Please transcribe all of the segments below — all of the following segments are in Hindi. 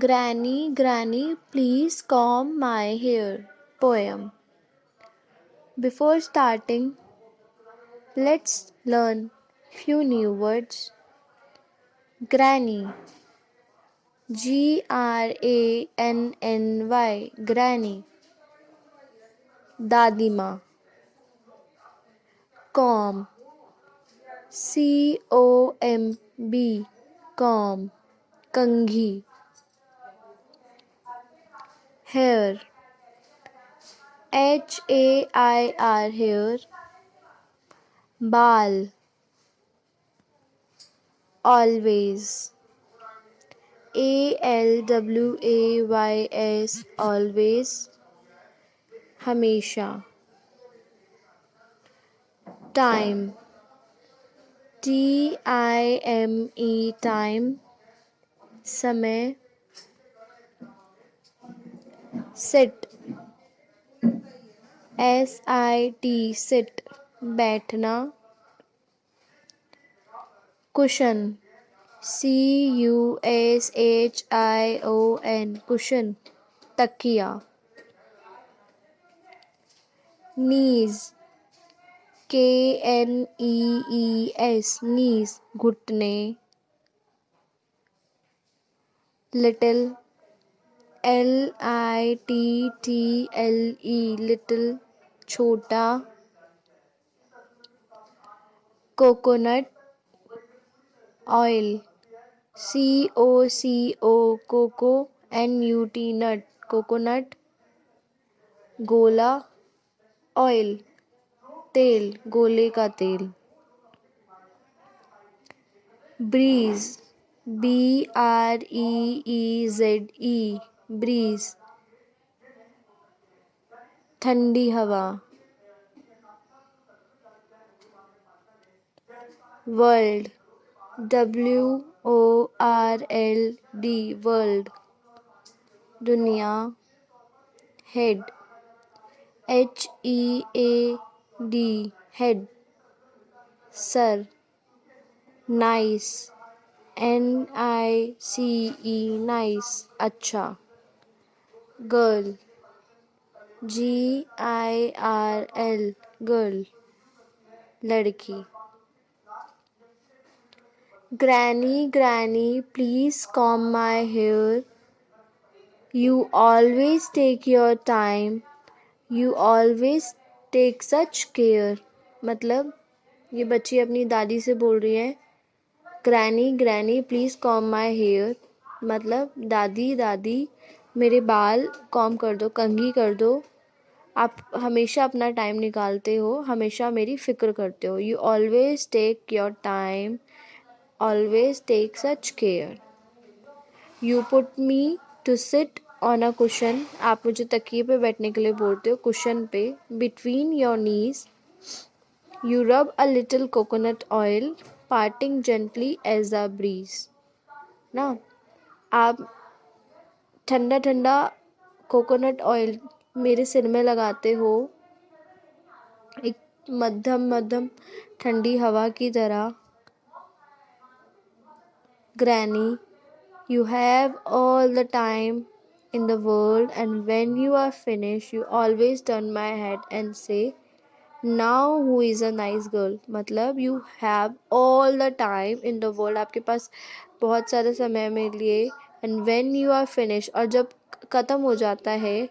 Granny, Granny, please comb my hair. Poem. Before starting, let's learn few new words. Granny. Granny. Granny. दादी माँ. Comb. COMB. Comb. कंघी. Hair. HAIR. Hair. बाल. Always. ALWAYS. Always. हमेशा. Time. TIME. Time. समय. Sit. SIT. Sit. बैठना. Cushion. CUSHION. Cushion. तकिया. Knees. KNEES. Knees. घुटने. Little. LITTLE. Little. छोटा. Coconut. Oil. COCO. Coco. NUT. Nut. Coconut. गोला. Oil. तेल. गोले का तेल. Breeze. BREEZE. Breeze. ठंडी हवा. World. WORLD. World. दुनिया. Head. HEAD. Head. Sir. Nice. NICE. Nice. अच्छा. Girl. GIRL. Girl. लड़की. Granny, Granny, please comb my hair. You always take your time. You always take such care. मतलब ये बच्ची अपनी दादी से बोल रही है granny granny please comb my hair. मतलब दादी दादी मेरे बाल कॉम कर दो, कंघी कर दो. आप हमेशा अपना टाइम निकालते हो, हमेशा मेरी फ़िक्र करते हो. You always take your time, always take such care. You put me to sit on a cushion. आप मुझे तकिए पे बैठने के लिए बोलते हो, कुशन पे. Between your knees. You rub a little coconut oil, parting gently as a breeze. ना, आप ठंडा ठंडा कोकोनट ऑयल मेरे सिर में लगाते हो, एक मध्यम मध्यम ठंडी हवा की तरह. Granny, you have all the time in the world, and when you are finished you always turn my head and say, now who is a nice girl. मतलब you have all the time in the world, आपके पास बहुत सारे समय में लिए. and when you are finished, और जब ख़त्म हो जाता है,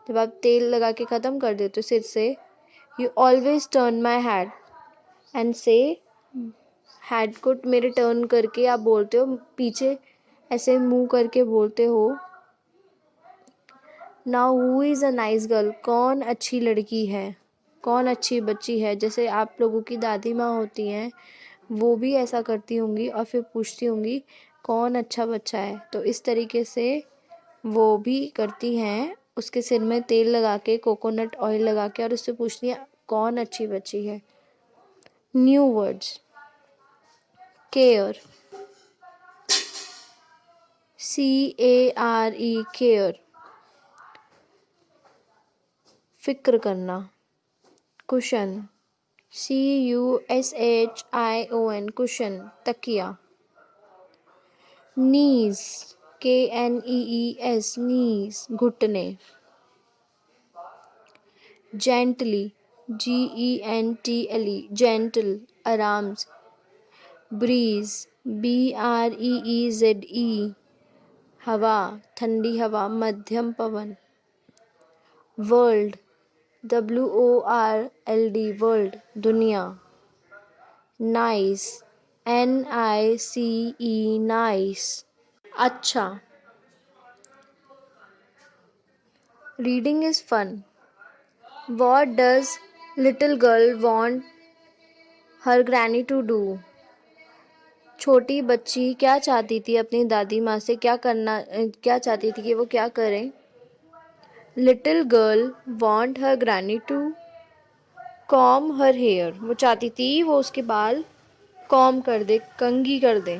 जब आप तेल लगा के ख़त्म कर देते हो सिर से, you always turn my head and say, head को मेरे टर्न करके आप बोलते हो, पीछे ऐसे मुंह करके बोलते हो, now who is a nice girl. कौन अच्छी लड़की है, कौन अच्छी बच्ची है. जैसे आप लोगों की दादी माँ होती हैं, वो भी ऐसा करती होंगी और फिर पूछती होंगी कौन अच्छा बच्चा है. तो इस तरीके से वो भी करती हैं, उसके सिर में तेल लगा के, कोकोनट ऑयल लगा के, और उससे पूछती हैं कौन अच्छी बच्ची है. New words. Care. CARE. Care. फिक्र करना. कुशन. CUSHION. कुशन. तकिया. नीज. knees knees घुटने. Gently gentle gentle आराम से. Breeze breeze हवा ठंडी हवा मध्यम पवन. World world world दुनिया. Nice nice nice अच्छा. Reading is fun. What does little girl want her granny to do? छोटी बच्ची क्या चाहती थी अपनी दादी माँ से क्या चाहती थी कि वो क्या करें? Little girl want her granny to comb her hair. वो चाहती थी वो उसके बाल कॉम कर दे, कंघी कर दे.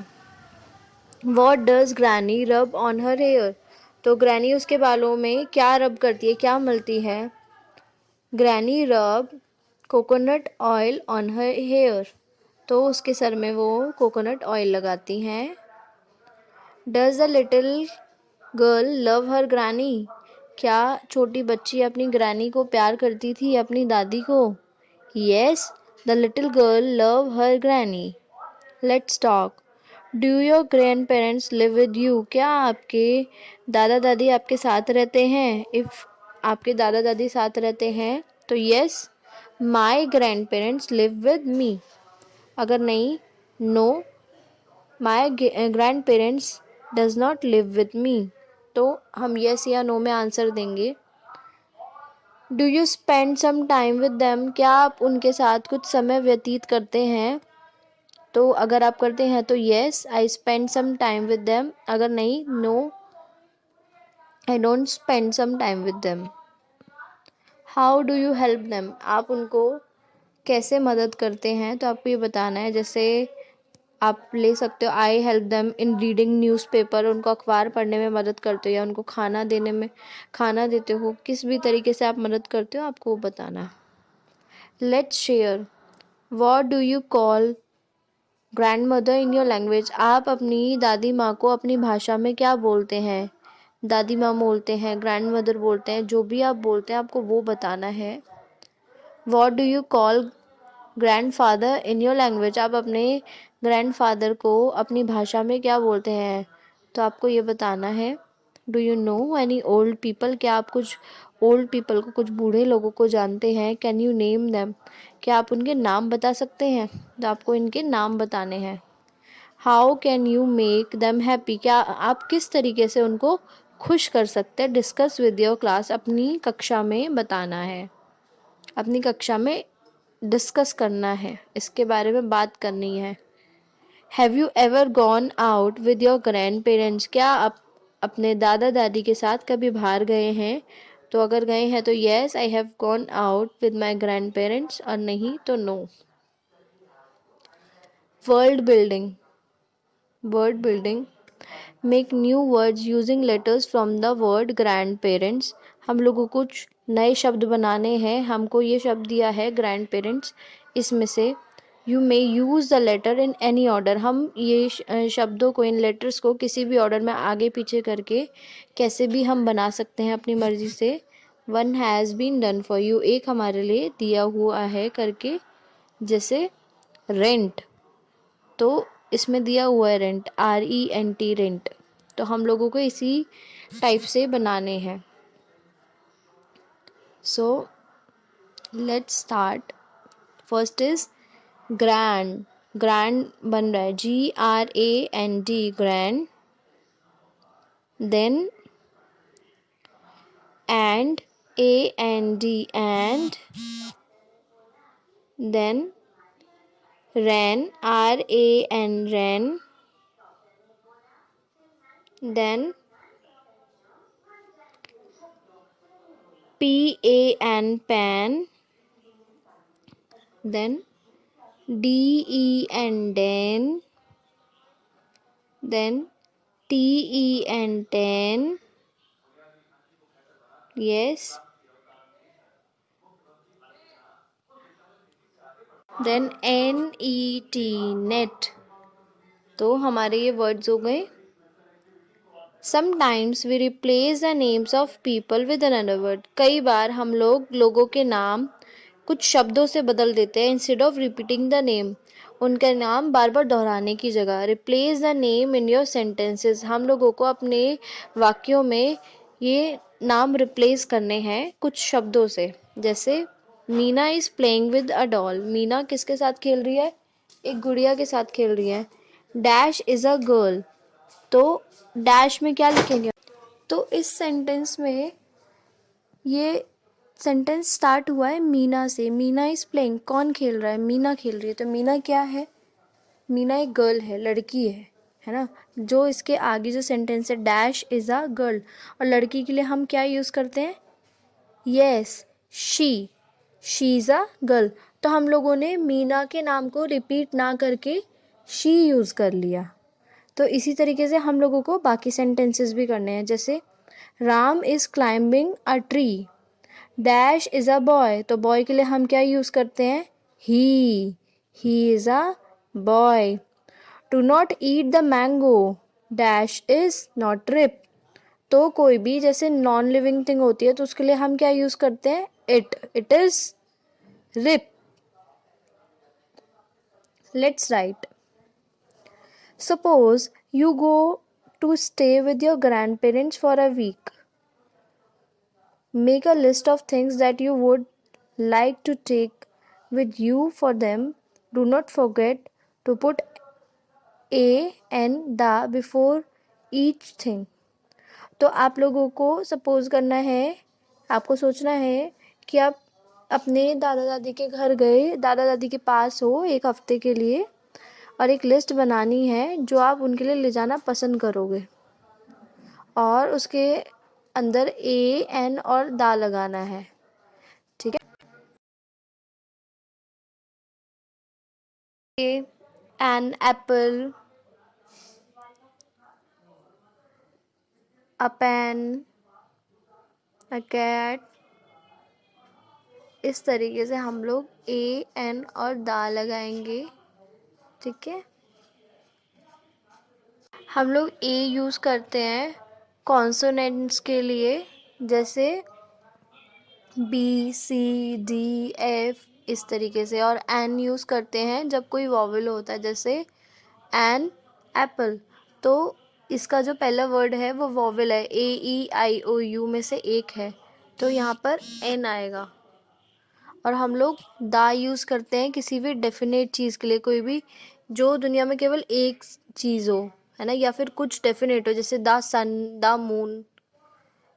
What does granny rub on her hair? तो ग्रैनी उसके बालों में क्या रब करती है, क्या मलती है? Granny rub coconut oil on her hair. तो उसके सर में वो कोकोनट ऑयल लगाती हैं. Does the little girl love her granny? क्या छोटी बच्ची अपनी ग्रैनी को प्यार करती थी, अपनी दादी को? Yes, the little girl love her granny. Let's talk. Do your grandparents live with you? क्या आपके दादा दादी आपके साथ रहते हैं? If आपके दादा दादी साथ रहते हैं तो yes, my grandparents live with me. अगर नहीं, no, my grandparents does not live with me. तो हम yes या no में आंसर देंगे. Do you spend some time with them? क्या आप उनके साथ कुछ समय व्यतीत करते हैं? तो अगर आप करते हैं तो yes, I spend some time with them. अगर नहीं, no, I don't spend some time with them. How do you help them? आप उनको कैसे मदद करते हैं? तो आपको ये बताना है. जैसे आप ले सकते हो I help them in reading newspaper. उनको अखबार पढ़ने में मदद करते हो या उनको खाना देते हो. किस भी तरीके से आप मदद करते हो आपको वो बताना है. Let's share. What do you call grand mother in your language? आप अपनी दादी माँ को अपनी भाषा में क्या बोलते हैं? दादी माँ बोलते हैं, ग्रैंड मदर बोलते हैं, जो भी आप बोलते हैं आपको वो बताना है. What do you call grandfather in your language? आप अपने ग्रैंडफादर को अपनी भाषा में क्या बोलते हैं? तो आपको ये बताना है. Do you know any old people? क्या आप कुछ ओल्ड पीपल को, कुछ बूढ़े लोगों को जानते हैं? Can you name them? क्या आप उनके नाम बता सकते हैं? तो आपको इनके नाम बताने हैं. How can you make them happy? क्या आप किस तरीके से उनको खुश कर सकते हैं? Discuss with your class. अपनी कक्षा में बताना है, अपनी कक्षा में डिस्कस करना है, इसके बारे में बात करनी है. Have you ever gone out with your grand parents? क्या आप अपने दादा दादी के साथ कभी बाहर गए हैं? तो अगर गए हैं तो yes, I have gone out with my grandparents. और नहीं तो no. Word building. Make new words using letters from the word grandparents. हम लोग को कुछ नए शब्द बनाने हैं. हमको ये शब्द दिया है ग्रैंड पेरेंट्स. इसमें से you may use the letter in any order. हम ये शब्दों को, इन लेटर्स को किसी भी ऑर्डर में आगे पीछे करके कैसे भी हम बना सकते हैं अपनी मर्ज़ी से. One has been done for you. एक हमारे लिए दिया हुआ है करके. जैसे रेंट, तो इसमें दिया हुआ है रेंट, RENT रेंट. तो हम लोगों को इसी टाइप से बनाने हैं. So let's start. First is grand. Grand बन रहा है GRAND grand. Then and and then ran RAN. Then PAN pan. Then DEN. Then TEN. Yes. Then NET net. तो हमारे ये वर्ड्स हो गए. Sometimes we replace the names of people with another word. कई बार हम लोग लोगों के नाम कुछ शब्दों से बदल देते हैं instead of repeating the name. उनका नाम बार बार दोहराने की जगह. Replace the name in your sentences. हम लोगों को अपने वाक्यों में ये नाम रिप्लेस करने हैं कुछ शब्दों से. जैसे Meena is playing with a doll. Meena किसके साथ खेल रही है? एक गुड़िया के साथ खेल रही है. Dash is a girl. तो डैश में क्या लिखेंगे? तो इस सेंटेंस में ये सेंटेंस स्टार्ट हुआ है मीना से. Meena is playing. कौन खेल रहा है? मीना खेल रही है. तो मीना क्या है? मीना एक गर्ल है, लड़की है ना. जो इसके आगे जो सेंटेंस है डैश इज अ गर्ल, और लड़की के लिए हम क्या यूज़ करते हैं? Yes, she is a girl. तो हम लोगों ने मीना के नाम को रिपीट ना करके शी यूज़ कर लिया. तो इसी तरीके से हम लोगों को बाकी सेंटेंसेस भी करने हैं. जैसे Ram is climbing a tree. Dash is a boy. तो बॉय के लिए हम क्या यूज़ करते हैं? He is a boy. To not eat the mango. Dash is not ripe. तो कोई भी जैसे नॉन लिविंग थिंग होती है तो उसके लिए हम क्या यूज़ करते हैं? It is ripe. Let's write. Suppose you go to stay with your grandparents for a week. Make a list of things that you would like to take with you for them. Do not forget to put a and the before each thing. तो आप लोगों को सपोज करना है, आपको सोचना है कि आप अपने दादा दादी के घर गए, दादा दादी के पास हो एक हफ्ते के लिए, और एक लिस्ट बनानी है जो आप उनके लिए ले जाना पसंद करोगे, और उसके अंदर ए एन और दा लगाना है. ठीक है. A an apple, a pen, a cat. इस तरीके से हम लोग ए एन और दा लगाएंगे. ठीक है. हम लोग ए यूज़ करते हैं कॉन्सोनेंट्स के लिए, जैसे बी सी डी एफ, इस तरीके से. और एन यूज़ करते हैं जब कोई वॉवल होता है, जैसे एन एप्पल. तो इसका जो पहला वर्ड है वो वॉवल है, ए ई आई ओ यू में से एक है, तो यहाँ पर एन आएगा. और हम लोग दा यूज़ करते हैं किसी भी डेफिनेट चीज़ के लिए, कोई भी जो दुनिया में केवल एक चीज़ हो, है ना, या फिर कुछ डेफिनेट हो, जैसे द सन, द मून.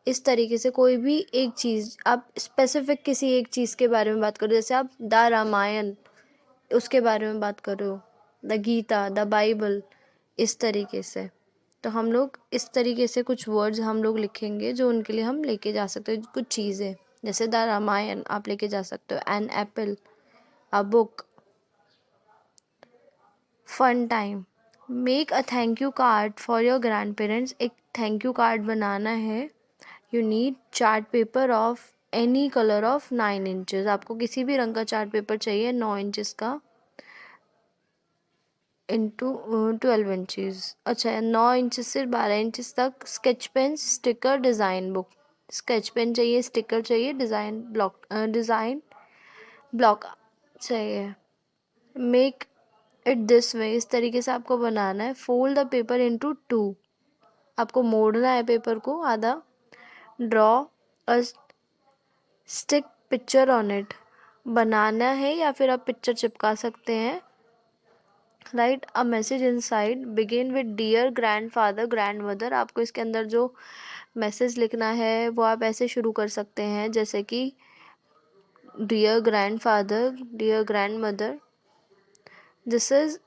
इस तरीके से कोई भी एक चीज़, आप स्पेसिफिक किसी एक चीज़ के बारे में बात करो, जैसे आप द रामायण उसके बारे में बात कर रहे हो, द गीता, द बाइबल, इस तरीके से. तो हम लोग इस तरीके से कुछ वर्ड्स हम लोग लिखेंगे जो उनके लिए हम लेके जा सकते हैं. कुछ चीज़ें जैसे द रामायण आप लेके जा सकते हो, an apple, a book, fun time. Make a thank you card for your grandparents. एक थैंक यू कार्ड बनाना है. You need chart paper of any colour of 9 inches. आपको किसी भी रंग का चार्ट पेपर चाहिए 9 इंचज़ का, इंटू 12 इंचज़. अच्छा, 9 इंचज़ से 12 इंचज़ तक. Sketch pen, sticker, design book. Sketch pen चाहिए, स्टिकर चाहिए, डिज़ाइन ब्लॉक चाहिए. Make it this way. इस तरीके से आपको बनाना है. Fold the paper into 2. आपको मोड़ना है पेपर को आधा. Draw a stick picture on it. बनाना है या फिर आप पिक्चर चिपका सकते हैं. Write a message inside. Begin with dear grandfather grandmother. आपको इसके अंदर जो मैसेज लिखना है वो आप ऐसे शुरू कर सकते हैं, जैसे कि dear grandfather, dear grandmother, this is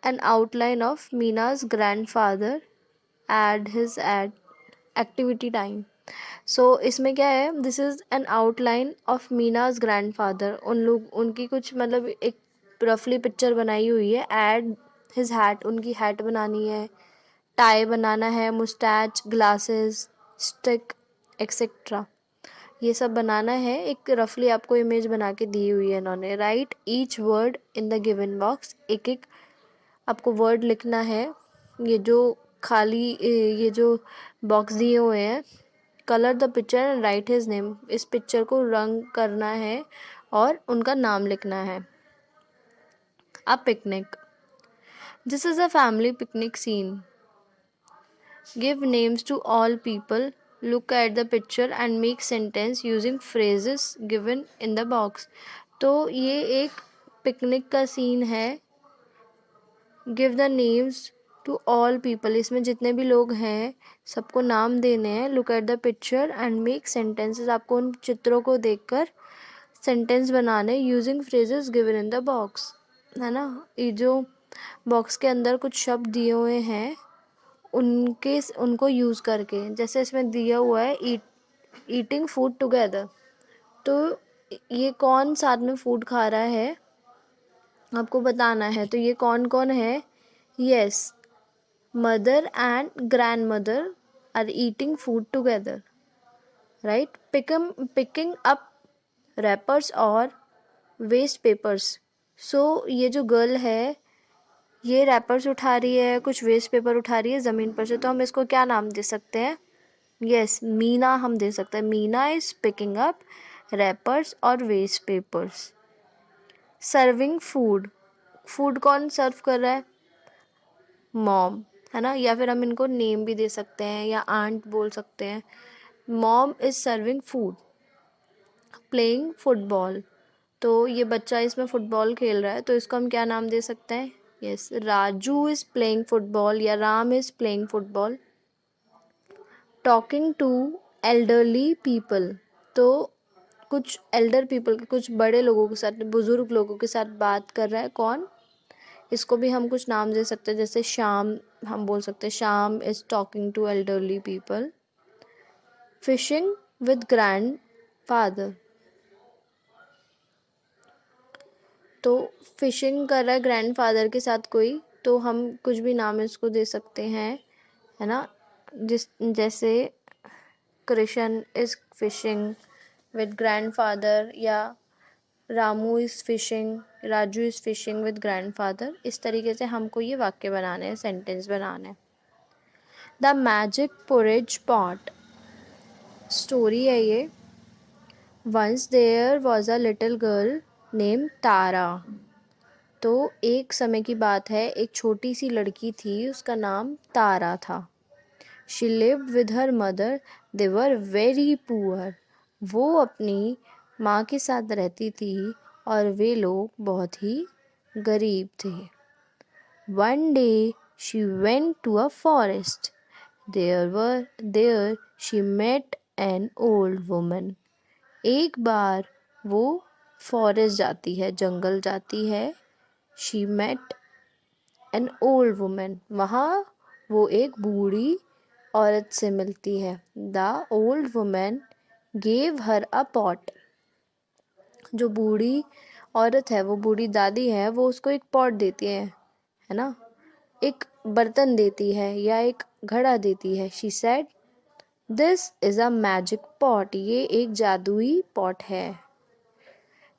an outline of Meena's grandfather and his activity time. So इसमें क्या है, this is an outline of Meena's grandfather. उनकी कुछ मतलब एक रफली पिक्चर बनाई हुई है. एड हिज हैट, उनकी हैट बनानी है. टाई बनाना है, मुस्टैच, ग्लासेस, स्टिक, एक्सेट्रा. ये सब बनाना है. एक रफली आपको इमेज बना के दी हुई है इन्होंने. Right each word in the given box. एक एक आपको वर्ड लिखना है. ये जो खाली ये जो बॉक्स दिए हुए हैं, colour the picture and write his name, इस पिक्चर को रंग करना है और उनका नाम लिखना है। A picnic, this is a family picnic scene, give names to all people, look at the picture and make sentence using phrases given in the box। तो ये एक पिकनिक का सीन है। Give the names to all people, इसमें जितने भी लोग हैं सबको नाम देने हैं। Look at the picture and make sentences, आपको उन चित्रों को देखकर सेंटेंस बनाने using phrases given in the box, है ना। ये जो बॉक्स के अंदर कुछ शब्द दिए हुए हैं उनको यूज़ करके, जैसे इसमें दिया हुआ है ईटिंग फूड टुगेदर, तो ये कौन साथ में फूड खा रहा है आपको बताना है। तो ये कौन कौन है? Yes, mother and grandmother are eating food together, right. Picking up wrappers और वेस्ट पेपर्स, सो ये जो गर्ल है ये रैपर्स उठा रही है, कुछ वेस्ट पेपर उठा रही है ज़मीन पर से, तो हम इसको क्या नाम दे सकते हैं? यस, मीना हम दे सकते हैं। Meena is picking up wrappers और waste papers. Serving food, food कौन सर्व कर रहा है? मॉम, है ना, या फिर हम इनको नेम भी दे सकते हैं या आंट बोल सकते हैं। Mom is serving food. Playing football, तो ये बच्चा इसमें फुटबॉल खेल रहा है, तो इसको हम क्या नाम दे सकते हैं? Yes, Raju is playing football या Ram is playing football. Talking to elderly people, तो कुछ एल्डर पीपल, कुछ बड़े लोगों के साथ, बुजुर्ग लोगों के साथ बात कर रहा है, कौन? इसको भी हम कुछ नाम दे सकते हैं, जैसे श्याम हम बोल सकते हैं, Shyam is talking to elderly people. Fishing with grandfather, तो फिशिंग कर रहा है ग्रैंड फादर के साथ कोई, तो हम कुछ भी नाम इसको दे सकते हैं, है ना। जैसे Krishna is fishing with grandfather, या Ramu is fishing, Raju is fishing with grandfather. इस तरीके से हमको ये वाक्य बनाने हैं, सेंटेंस बनाने हैं। The magic porridge pot, story है ये। Once there was a little girl name Tara, तो एक समय की बात है, एक छोटी सी लड़की थी, उसका नाम तारा था। She lived with her mother, they were very poor, वो अपनी माँ के साथ रहती थी और वे लोग बहुत ही गरीब थे। One day she went to a forest, there she met an old woman, एक बार वो फॉरेस्ट जाती है, जंगल जाती है। She met an old woman, वहाँ वो एक बूढ़ी औरत से मिलती है। The old woman gave her a pot, जो बूढ़ी औरत है, वो बूढ़ी दादी है, वो उसको एक पॉट देती है ना, एक बर्तन देती है या एक घड़ा देती है। She said this is a magic pot, ये एक जादुई पॉट है।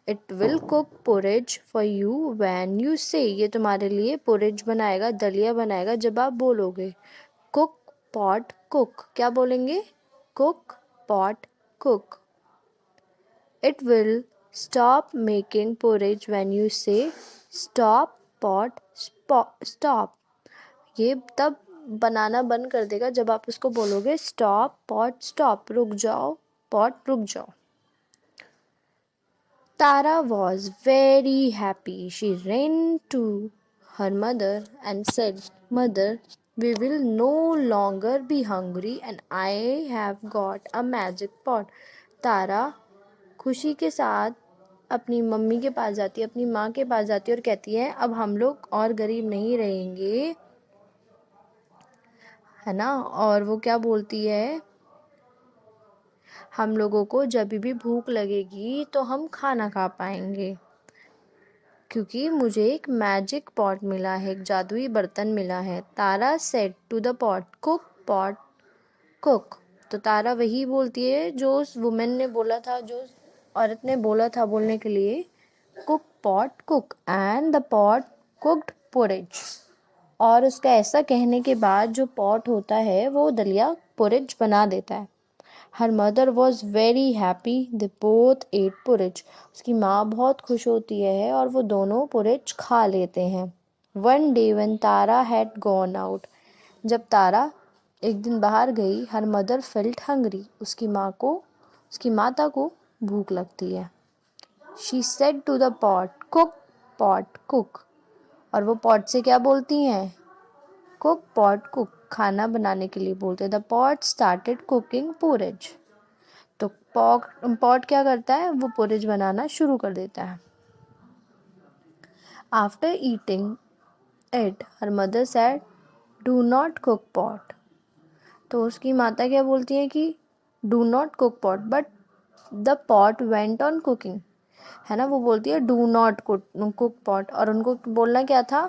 It will cook porridge for you when you से, ये तुम्हारे लिए पोरेज बनाएगा, दलिया बनाएगा जब आप बोलोगे। कुक पॉट कुक, क्या बोलेंगे? Cook pot cook. It will stop making porridge when you से स्टॉप पॉट स्टॉप, ये तब बनाना बंद कर देगा जब आप उसको बोलोगे स्टॉप पॉट स्टॉप, रुक जाओ पॉट रुक जाओ। Tara was very happy. She ran to her mother and said, Mother, we will no longer be hungry and I have got a magic pot. तारा खुशी के साथ अपनी मम्मी के पास जाती है, अपनी माँ के पास जाती है और कहती है अब हम लोग और गरीब नहीं रहेंगे, है ना। और वो क्या बोलती है? हम लोगों को जब भी भूख लगेगी तो हम खाना खा पाएंगे, क्योंकि मुझे एक मैजिक पॉट मिला है, एक जादुई बर्तन मिला है। Tara said to the pot cook, तो तारा वही बोलती है जो उस वुमेन ने बोला था, जो उस औरत ने बोला था बोलने के लिए, cook pot cook, and the pot cooked porridge. और उसका ऐसा कहने के बाद जो पॉट होता है वो दलिया पोरिज बना देता है। Her mother was very happy, they both at porridge. उसकी माँ बहुत खुश होती है और वो दोनों पोरिज खा लेते हैं। One day when Tara had gone out, जब तारा एक दिन बाहर गई, हर मदर फेल्ट हंग्री, उसकी माता को भूख लगती है। She said to the pot, cook pot cook. और वो पॉट से क्या बोलती हैं? कुक पॉट कुक, खाना बनाने के लिए बोलते हैं। The pot started cooking porridge, तो पॉट क्या करता है? वो पोरिज बनाना शुरू कर देता है। After eating it her mother said, do not cook pot. तो उसकी माता क्या बोलती है कि do not cook pot, but the pot went on cooking, है ना। वो बोलती है डू नॉट कुक पॉट, और उनको बोलना क्या था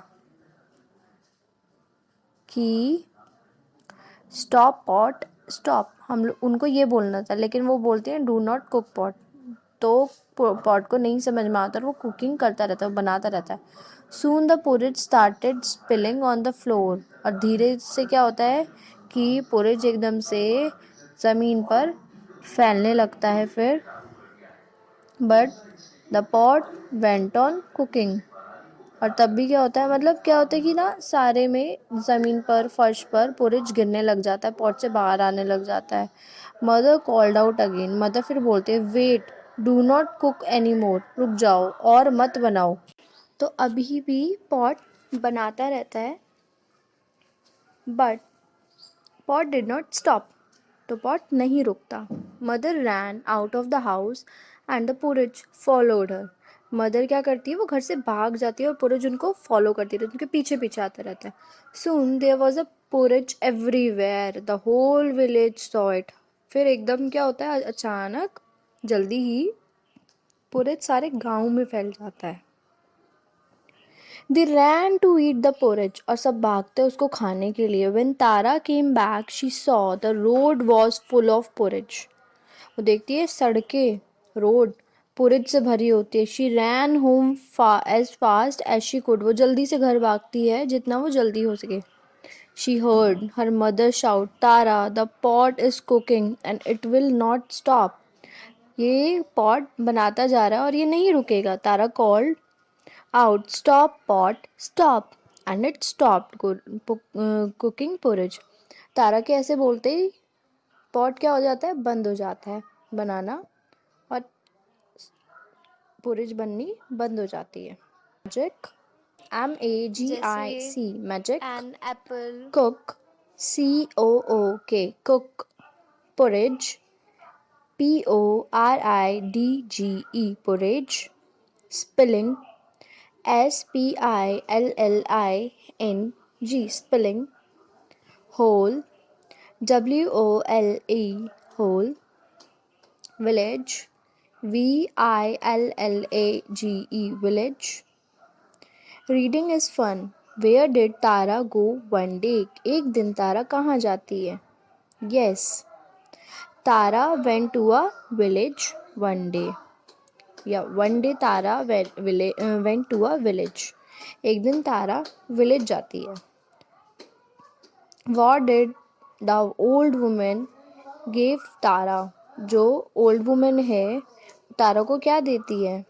कि स्टॉप पॉट स्टॉप, हम लोग उनको ये बोलना था, लेकिन वो बोलते हैं डू नॉट कुक पॉट। तो पॉट को नहीं समझ में आता और वो कुकिंग करता रहता है, वो बनाता रहता है। Soon the porridge started spilling on the floor, और धीरे से क्या होता है कि पोरिज एकदम से ज़मीन पर फैलने लगता है। फिर but the pot went on cooking, और तब भी क्या होता है, मतलब क्या होता है कि ना सारे में ज़मीन पर फर्श पर पोरिज गिरने लग जाता है, पॉट से बाहर आने लग जाता है। Mother called out again, mother फिर बोलते हैं wait, do not cook any more, रुक जाओ और मत बनाओ। तो अभी भी पॉट बनाता रहता है, but pot did not stop, तो पॉट नहीं रुकता। Mother ran out of the house and the porridge followed her. Mother क्या करती है, वो घर से भाग जाती है और पोरिज उनको फॉलो करती रहती है, उनके पीछे पीछे आता रहता है। Soon there was a porridge everywhere, the whole village saw it. फिर एकदम क्या होता है, अचानक जल्दी ही पोरिज सारे गांव में फैल जाता है। They ran to eat the porridge, और सब भागते उसको खाने के लिए। When Tara came back, she saw the road was full of porridge. वो देखती है सड़कें, रोड पोरिज से भरी होती है। She ran home as fast as she could. वो जल्दी से घर भागती है जितना वो जल्दी हो सके। She heard her mother shout, Tara, the pot is cooking and it will not stop. ये पॉट बनाता जा रहा है और ये नहीं रुकेगा। तारा called out, stop pot, stop, and it stopped cooking porridge. तारा के ऐसे बोलते ही पॉट क्या हो जाता है, बंद हो जाता है बनाना, और पोरिज बननी बंद हो जाती है। Magic, MAGIC, magic. An apple, cook, COOK, cook. Porridge, PORIDGE, porridge. Spilling, SPILLING, spilling. Whole, WOLE, whole. Village, VILLAGE, village. Reading is fun. Where did Tara go one day? एक दिन तारा कहाँ जाती है? Yes, Tara went to a village one day. या one day Tara went to a village, एक दिन तारा विलेज जाती है। What did the old women give Tara, जो ओल्ड वुमेन है तारा को क्या देती है?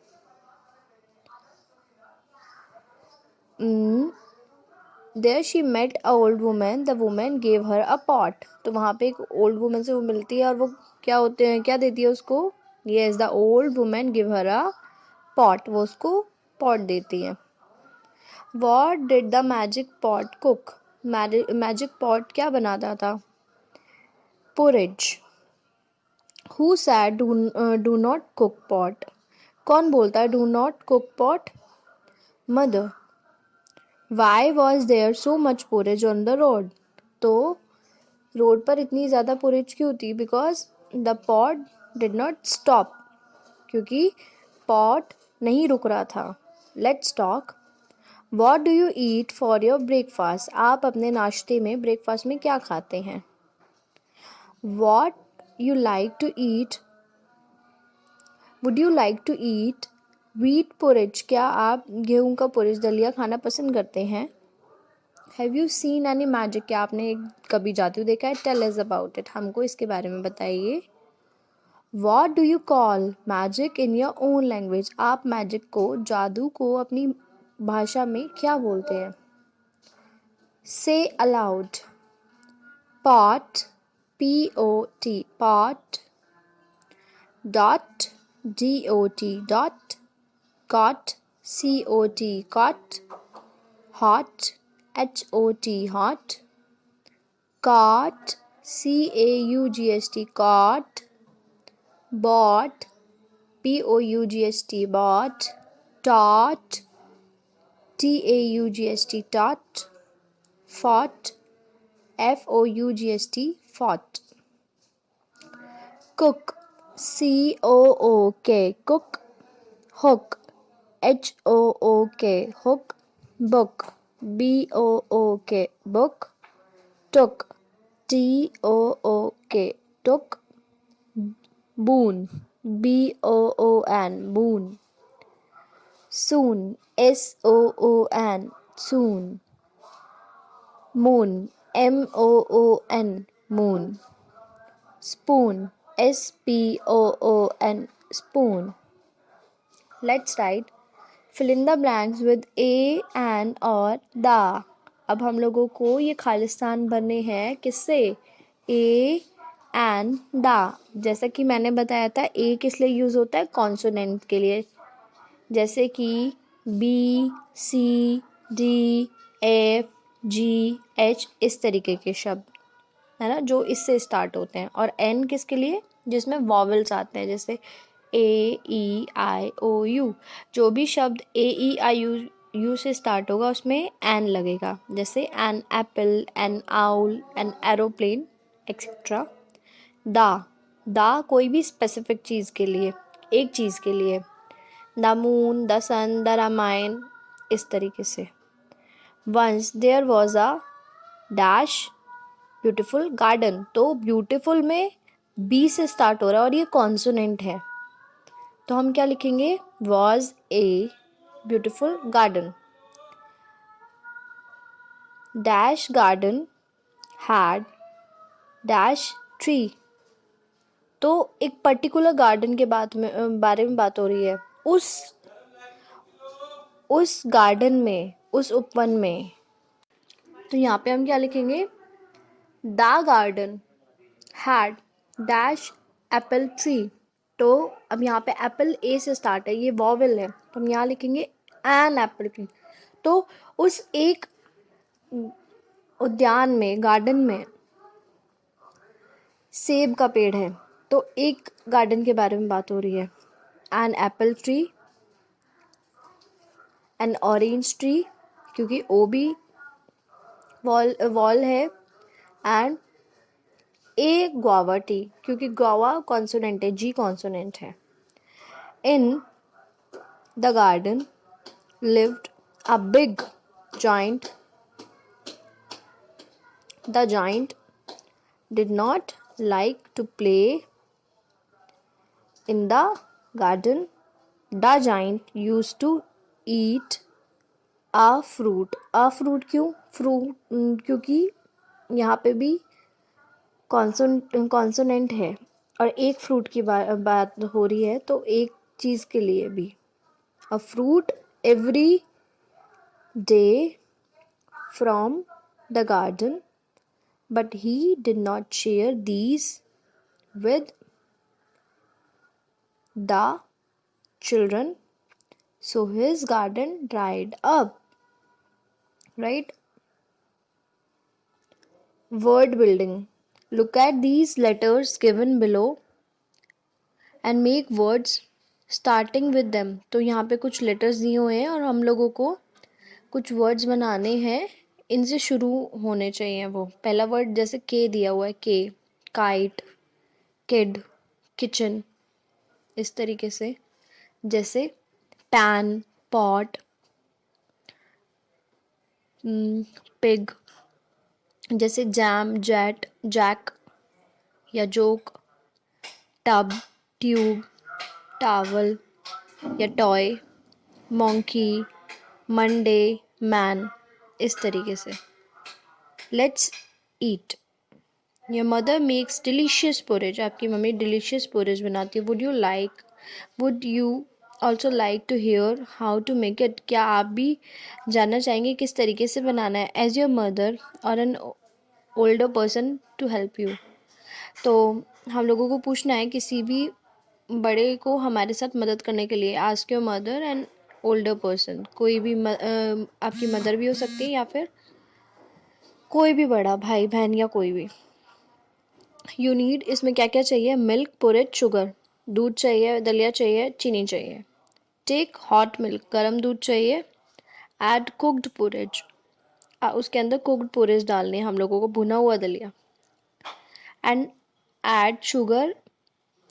There she met a old women, the women gave her a pot. तो वहाँ पे एक ओल्ड वुमेन से वो मिलती है और वो क्या होते हैं, क्या देती है उसको? Yes, the old women give her a pot, वो उसको पॉट देती है। What did the magic pot cook, magic pot क्या बनाता था? Porridge. Who said do not cook pot, कौन बोलता है do not cook pot? Mother. Why was there so much porridge on the road, तो रोड पर इतनी ज़्यादा पोरिज क्यों थी? Because the pot did not stop, क्योंकि पॉट नहीं रुक रहा था। Let's talk. What do you eat for your breakfast, आप अपने नाश्ते में ब्रेकफास्ट में क्या खाते हैं? What you like to eat, would you like to eat wheat porridge, क्या आप गेहूं का पोरिज दलिया खाना पसंद करते हैं? Have you seen any magic? क्या आपने कभी जादू देखा है? टेल अस अबाउट इट, हमको इसके बारे में बताइए. What do you call magic in your own language? आप मैजिक को, जादू को अपनी भाषा में क्या बोलते हैं? से allowed. Pot, P-O-T, pot, dot, D-O-T, dot, cot, C-O-T, cot, hot, H-O-T, hot, caught, C-A-U-G-S-T, caught, bought, B-O-U-G-S-T, bought, taught, T-A-U-G-S-T, taught, fought, F-O-U-G-S-T, fought. Cook, C-O-O-K, cook. Hook, H-O-O-K, hook. Book, B-O-O-K, book. Took, T-O-O-K, took. Boon, B-O-O-N, boon. Soon, S-O-O-N, soon. Moon, M-O-O-N, moon. Spoon, S-P-O-O-N, spoon. Let's write fill in the blanks with a, an और the. अब हम लोगों को ये खालिस्तान भरने हैं किससे? a, an, the. जैसा कि मैंने बताया था a किस लिए यूज़ होता है? कॉन्सोनेंट के लिए, जैसे कि b, c, d, f, g, h, इस तरीके के शब्द है ना, जो इससे स्टार्ट होते हैं. और n किसके लिए? जिसमें वॉवल्स आते हैं, जैसे ए, ई, आई, ओ, यू. जो भी शब्द ए, ई, आई, यू से स्टार्ट होगा उसमें एन लगेगा, जैसे an apple, an owl, an aeroplane, etcetera. दा कोई भी स्पेसिफिक चीज़ के लिए, एक चीज़ के लिए. The moon, the sun, the Ramayan, इस तरीके से. Once there was a dash beautiful garden. तो ब्यूटिफुल में बी से स्टार्ट हो रहा है और ये कॉन्सोनेंट है, तो हम क्या लिखेंगे? Was a beautiful garden. Dash garden had dash tree. तो एक पर्टिकुलर गार्डन के बारे में बात हो रही है. उस गार्डन में, उस उपवन में. तो यहाँ पे हम क्या लिखेंगे? The garden had dash Apple tree. तो अब यहाँ पे एप्पल ए से स्टार्ट है, ये वॉवेल है, तो हम यहाँ लिखेंगे एन एप्पल ट्री. तो उस एक उद्यान में, गार्डन में सेब का पेड़ है, तो एक गार्डन के बारे में बात हो रही है. An apple tree, an orange tree, क्योंकि ओ भी वॉल है. एंड ए गुआवा टी, क्योंकि गुआवा कॉन्सोनेंट है, जी कॉन्सोनेंट है. In the garden lived a big giant. The giant did not like to play in the garden. The giant used to eat a fruit. A fruit क्यों? fruit क्योंकि यहाँ पे भी कॉन्सोनेंट है और एक फ्रूट की बात हो रही है, तो एक चीज़ के लिए भी. A fruit every day from the garden, but he did not share these with the children, so his garden dried up. Right? Word building. Look at these letters given below and make words starting with them. तो यहाँ पे कुछ लेटर्स दिए हुए हैं और हम लोगों को कुछ वर्ड्स बनाने हैं, इनसे शुरू होने चाहिए. वो पहला वर्ड जैसे के दिया हुआ है, के, काइट, किड, किचन, इस तरीके से. जैसे पैन, पॉट, पिग. जैसे जैम, जेट, जैक या जोक. टब, ट्यूब, टावल या टॉय. मॉन्की, मंडे, मैन, इस तरीके से. Let's eat. Your mother makes delicious porridge. आपकी मम्मी delicious porridge बनाती है. Would you also like to hear how to make it? क्या आप भी जानना चाहेंगे किस तरीके से बनाना है? As your mother or an older person to help you. तो हम लोगों को पूछना है किसी भी बड़े को हमारे साथ मदद करने के लिए. Ask your mother and older person. कोई भी आपकी मदर भी हो सकती है या फिर कोई भी बड़ा भाई बहन या कोई भी. यू नीड, इसमें क्या क्या चाहिए? Milk, porridge, sugar. दूध चाहिए, दलिया चाहिए, चीनी चाहिए. टेक हॉट मिल्क, गर्म दूध चाहिए. ऐड कुक्ड पोरेज, उसके अंदर कुक्ड पोरेज डालनी है हम लोगों को, भुना हुआ दलिया. And add sugar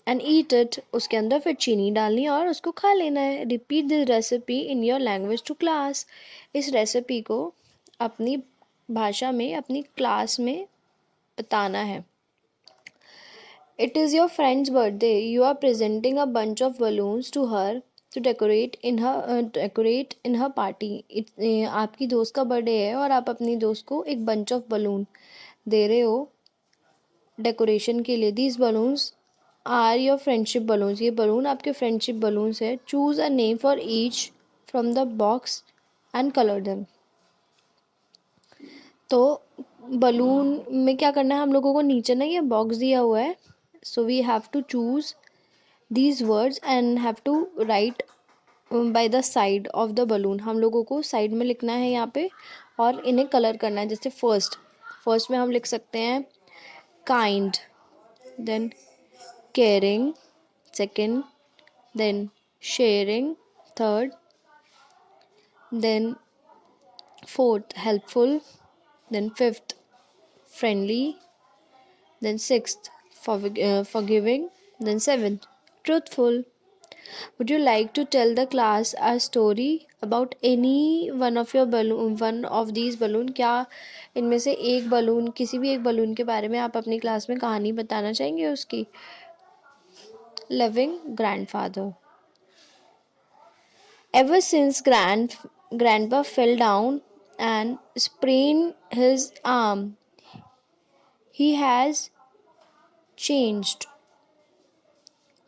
and eat it, उसके अंदर फिर चीनी डालनी है और उसको खा लेना है. Repeat the recipe in your language to class, इस रेसिपी को अपनी भाषा में अपनी क्लास में बताना है. It is your friend's birthday. You are presenting a bunch of balloons to her to decorate in her party. आपकी दोस्त का बर्थडे है और आप अपनी दोस्त को एक bunch of balloon दे रहे हो डेकोरेशन के लिए. These balloons are your friendship balloons. ये balloon आपके friendship balloons है. Choose a name for each from the box and color them. तो बलून में क्या करना है हम लोगों को? नीचे ना ये बॉक्स दिया हुआ है. So we have to choose these words and have to write by the side of the balloon. हम लोगों को साइड में लिखना है यहाँ पे और इन्हें कलर करना है. जैसे फर्स्ट में हम लिख सकते हैं kind, then caring, second, then sharing, third, then fourth helpful, then fifth friendly, then sixth forgiving, then seventh truthful. Would you like to tell the class a story about any one of these balloon? क्या इनमें से एक बलून, किसी भी एक बलून के बारे में आप अपनी क्लास में कहानी बताना चाहेंगे उसकी? Loving grandfather. Ever since grandpa fell down and sprained his arm, he has changed.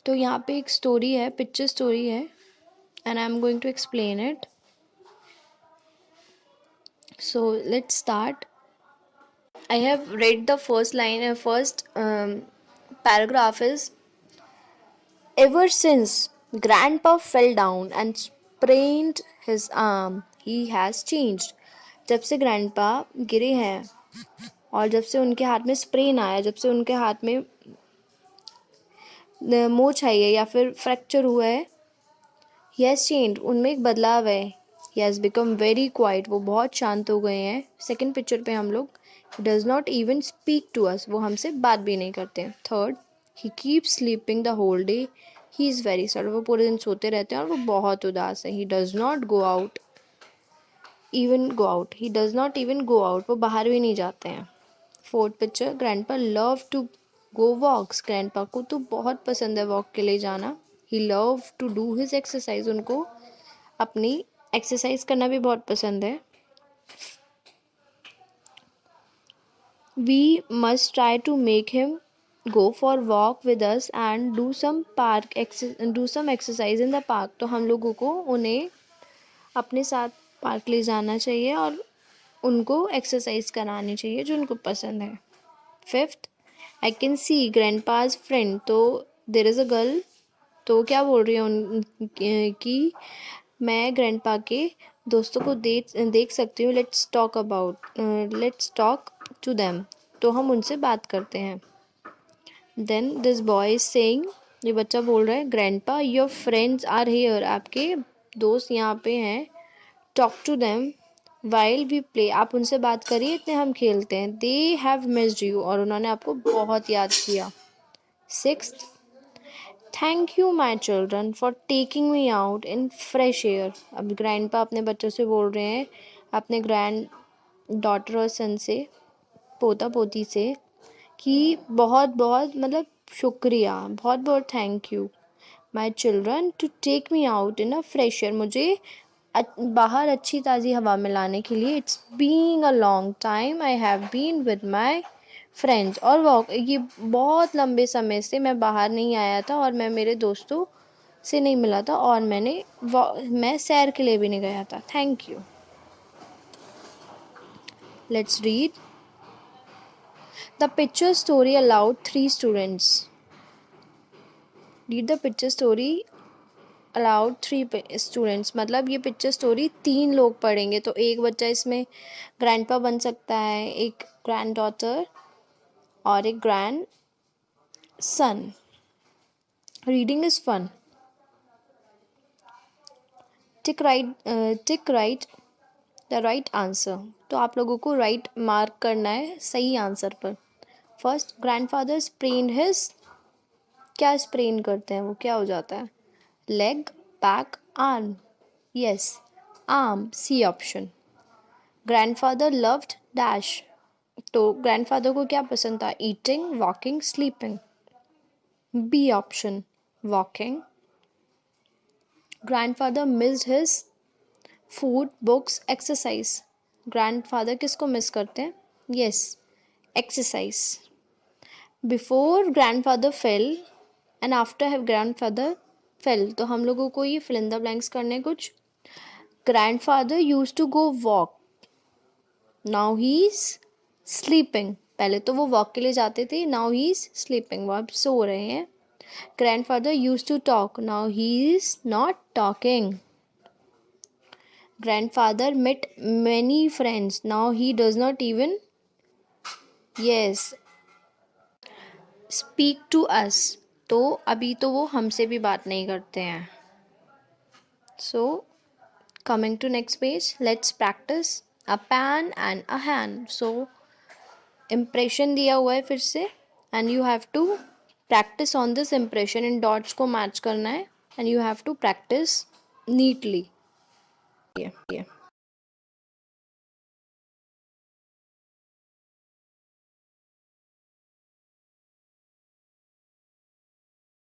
तो यहाँ पे एक स्टोरी है, पिक्चर स्टोरी है, and I'm going to explain it. So let's start. I have read the first paragraph is, ever since grandpa fell down and sprained his arm, he has changed. जब से grandpa गिरे हैं और जब से उनके हाथ में स्प्रेन आया, जब से उनके हाथ में मोच आई है या फिर फ्रैक्चर हुआ है, he has changed, उनमें एक बदलाव है. He has become very quiet, वो बहुत शांत हो गए हैं. सेकेंड पिक्चर पे हम लोग, he does not even speak to us, वो हमसे बात भी नहीं करते. Third, he keeps sleeping the whole day, he is very sad, वो पूरे दिन सोते रहते हैं और वो बहुत उदास है. He does not go out, he does not even go out, वो बाहर भी नहीं जाते हैं. Fourth picture, grandpa love to go walks, grandpa को तो बहुत पसंद है वॉक के लिए जाना. He love to do his exercise, उनको अपनी एक्सरसाइज करना भी बहुत पसंद है. We must try to make him go for walk with us and do some exercise in the park. तो हम लोगों को उन्हें अपने साथ पार्क ले जाना चाहिए और उनको एक्सरसाइज करानी चाहिए जो उनको पसंद है. Fifth, I can see grandpa's friend, तो there is a girl, तो क्या बोल रही है कि मैं ग्रैंडपा के दोस्तों को देख सकती हूँ. लेट्स टॉक टू देम, तो हम उनसे बात करते हैं. Then this boy is saying, ये बच्चा बोल रहा है, grandpa your friends are here, आपके दोस्त यहाँ पे हैं. Talk to them while we play, आप उनसे बात करिए, इतने हम खेलते हैं. दे हैव मिस्ड यू, और उन्होंने आपको बहुत याद किया. Sixth, thank you my children for taking me out in fresh air. अब ग्रैंडपा अपने बच्चों से बोल रहे हैं, अपने ग्रैंड डॉटर और सन से, पोता पोती से, कि बहुत बहुत मतलब शुक्रिया, बहुत बहुत thank you my children to take me out in a fresh air, मुझे बाहर अच्छी ताज़ी हवा में लाने के लिए it's being a long time I have been with my friends. और वॉक, ये बहुत लंबे समय से मैं बाहर नहीं आया था और मैं मेरे दोस्तों से नहीं मिला था और मैं सैर के लिए भी नहीं गया था। Thank you. Let's read the picture story allowed 3 students. Read the picture story allowed 3 students, मतलब ये पिक्चर स्टोरी 3 लोग पढ़ेंगे। तो एक बच्चा इसमें ग्रैंडपा बन सकता है, एक ग्रैंड डॉटर और एक grand son. Reading is fun. Tick right the right answer. तो आप लोगों को राइट मार्क करना है सही आंसर पर। फर्स्ट, ग्रैंडफादर स्प्रेन्ड हिज, क्या स्प्रेन करते हैं वो, क्या हो जाता है? Leg, back, arm. Yes, arm, C option. Grandfather loved dash, तो ग्रैंडफादर को क्या पसंद था? Eating, walking, sleeping. B option, walking. Grandfather missed his food, books, exercise. Grandfather किसको मिस करते हैं? Yes, exercise. Before grandfather fell and after grandfather fell, तो हम लोगों को ये फिल इन द ब्लैंक्स करने कुछ। Grandfather use to go walk, now he is sleeping. पहले तो वो वॉक के लिए जाते थे, नाउ ही इज स्लीपिंग, वो अब सो रहे हैं। Grandfather use to talk, now he is not talking. Grandfather met many friends, now he does not even, yes, speak to us, तो अभी तो वो हमसे भी बात नहीं करते हैं। So coming to next page, let's practice a pan and a hand. So impression दिया हुआ है फिर से and you have to practice on this impression, in dots को match करना है and you have to practice neatly.